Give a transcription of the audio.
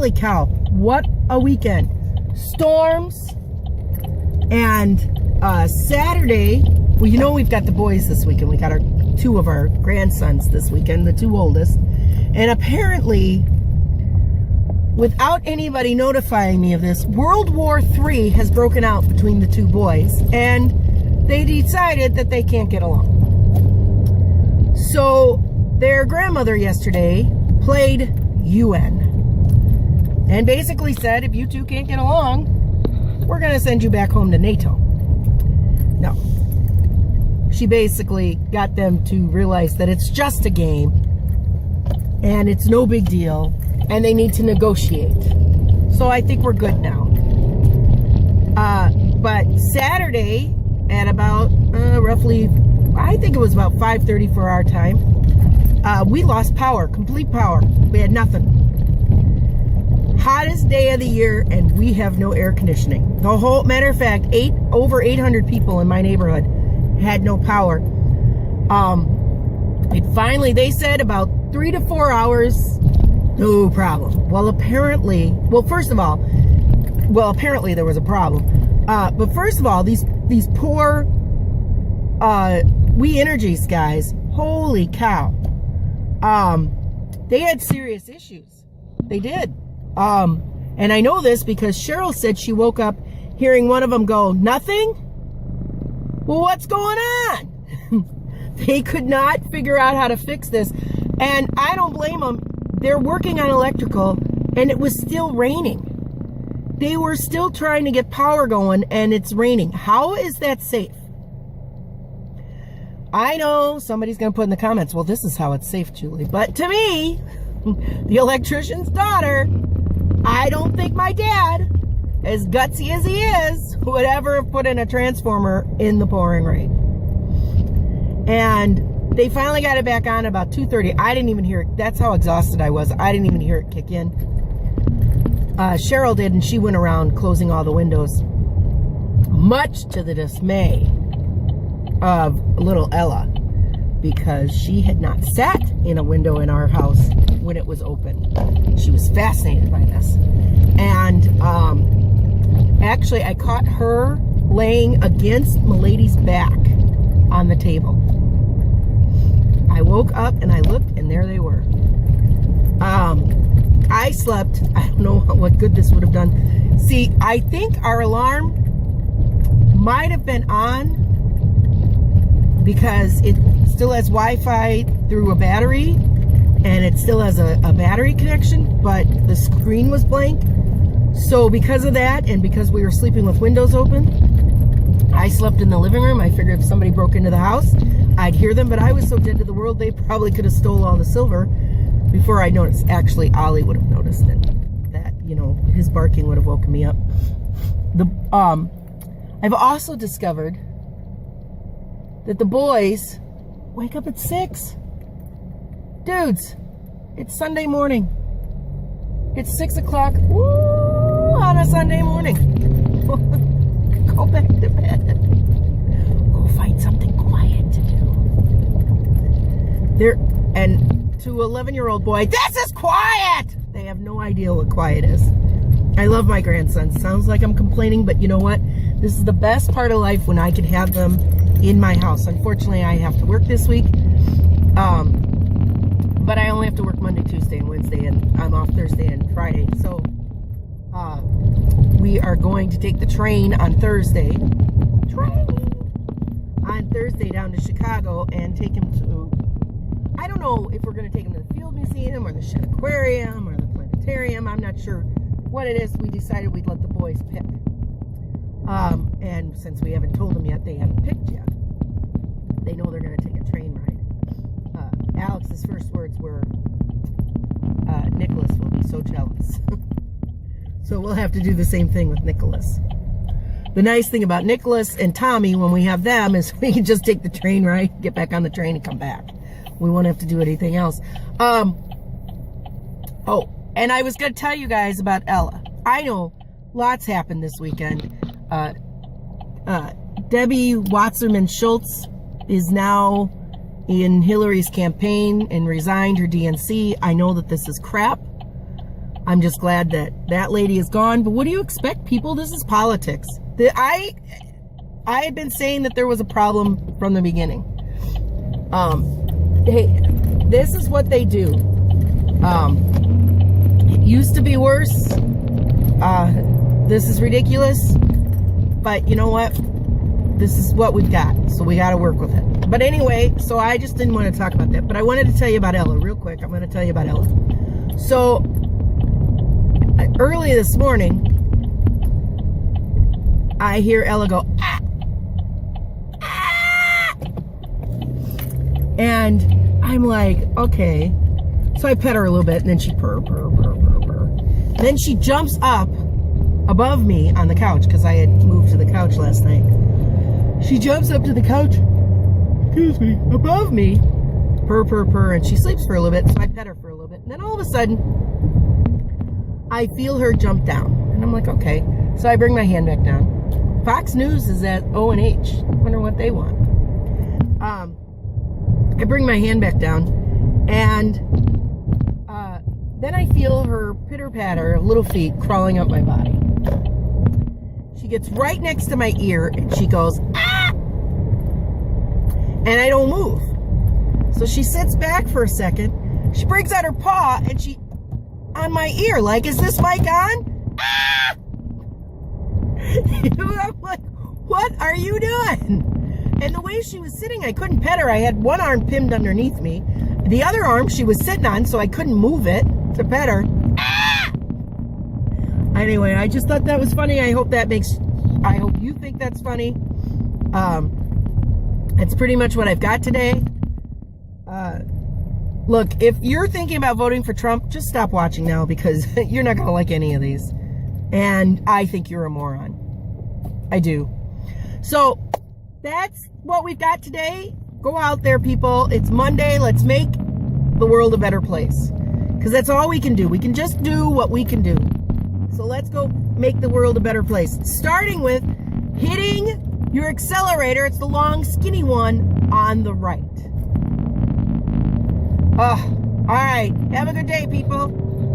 Holy cow, what a weekend. Storms. And Saturday, well, you know we've got the boys this weekend. We got two of our grandsons this weekend, the two oldest. And apparently, without anybody notifying me of this, World War III has broken out between the two boys. And they decided that they can't get along. So their grandmother yesterday played UN. And basically said, if you two can't get along, we're going to send you back home to NATO. No. She basically got them to realize that it's just a game and it's no big deal and they need to negotiate. So I think we're good now. But Saturday at about roughly, I think it was about 5:30 for our time, we lost power, complete power. We had nothing. Hottest day of the year, and we have no air conditioning. The whole, matter of fact, over 800 people in my neighborhood had no power. It finally, they said about 3 to 4 hours, no problem. Well, apparently, apparently there was a problem. But first of all, these poor We Energies guys, holy cow. They had serious issues. They did. And I know this because Cheryl said she woke up hearing one of them go, nothing? Well, what's going on? They could not figure out how to fix this. And I don't blame them. They're working on electrical and it was still raining. They were still trying to get power going and it's raining. How is that safe? I know somebody's going to put in the comments, well, this is how it's safe, Julie. But to me, the electrician's daughter, I don't think my dad, as gutsy as he is, would ever have put in a transformer in the pouring rain. And they finally got it back on about 2:30. I didn't even hear it. That's how exhausted I was. I didn't even hear it kick in. Cheryl did, and she went around closing all the windows, much to the dismay of little Ella, because she had not sat in a window in our house when it was open. She was fascinated by this. And actually, I caught her laying against Milady's back on the table. I woke up and I looked, and there they were. I slept. I don't know what good this would have done. See, I think our alarm might have been on because it still has Wi-Fi through a battery, and it still has a battery connection, but the screen was blank. So because of that, and because we were sleeping with windows open, I slept in the living room. I figured if somebody broke into the house, I'd hear them, but I was so dead to the world, they probably could have stole all the silver before I noticed. Actually, Ollie would have noticed it. That, you know, his barking would have woken me up. I've also discovered that the boys wake up at 6. Dudes, it's Sunday morning. It's 6 o'clock. Woo, on a Sunday morning. Go back to bed. Go find something quiet to do. And to 11-year-old boy, this is quiet! They have no idea what quiet is. I love my grandsons. Sounds like I'm complaining, but you know what? This is the best part of life when I could have them in my house. Unfortunately, I have to work this week. But I only have to work Monday, Tuesday, and Wednesday, and I'm off Thursday and Friday. So we are going to take the train on Thursday. On Thursday down to Chicago and take him to, I don't know if we're going to take him to the Field Museum or the Shed Aquarium or the Planetarium. I'm not sure what it is. We decided we'd let the boys pick. And since we haven't told them yet, they haven't picked yet. They know they're going to take a train ride. Alex's first words were, Nicholas will be so jealous. So we'll have to do the same thing with Nicholas. The nice thing about Nicholas and Tommy when we have them is we can just take the train ride, get back on the train, and come back. We won't have to do anything else. Oh, and I was going to tell you guys about Ella. I know lots happened this weekend. Debbie Wasserman Schultz is now in Hillary's campaign and resigned her DNC. I know that this is crap. I'm just glad that that lady is gone. But what do you expect, people? This is politics. I had been saying that there was a problem from the beginning. Hey, this is what they do. It used to be worse. This is ridiculous. But you know what? This is what we've got. So we got to work with it. But anyway, so I just didn't want to talk about that. But I wanted to tell you about Ella real quick. I'm going to tell you about Ella. So early this morning, I hear Ella go, ah, ah. And I'm like, okay. So I pet her a little bit, and then she purr, purr, purr, purr, purr. And then she jumps up above me on the couch, because I had moved to the couch last night. She jumps up to the couch, excuse me, above me, purr, purr, purr, and she sleeps for a little bit, so I pet her for a little bit. And then all of a sudden, I feel her jump down. And I'm like, okay. So I bring my hand back down. Fox News is at O&H. Wonder what they want. I bring my hand back down, and then I feel her pitter-patter, little feet crawling up my body. She gets right next to my ear, and she goes, ah! And I don't move. So she sits back for a second. She brings out her paw, and she, on my ear, like, is this mic on? Ah! I'm like, what are you doing? And the way she was sitting, I couldn't pet her. I had one arm pinned underneath me. The other arm she was sitting on, so I couldn't move it to pet her. Ah! Anyway, I just thought that was funny. I hope you think that's funny. It's pretty much what I've got today. Look, if you're thinking about voting for Trump, just stop watching now, because you're not going to like any of these. And I think you're a moron. I do. So that's what we've got today. Go out there, people. It's Monday. Let's make the world a better place, because that's all we can do. We can just do what we can do. So let's go make the world a better place, starting with hitting your accelerator. It's the long, skinny one on the right. All right. Have a good day, people.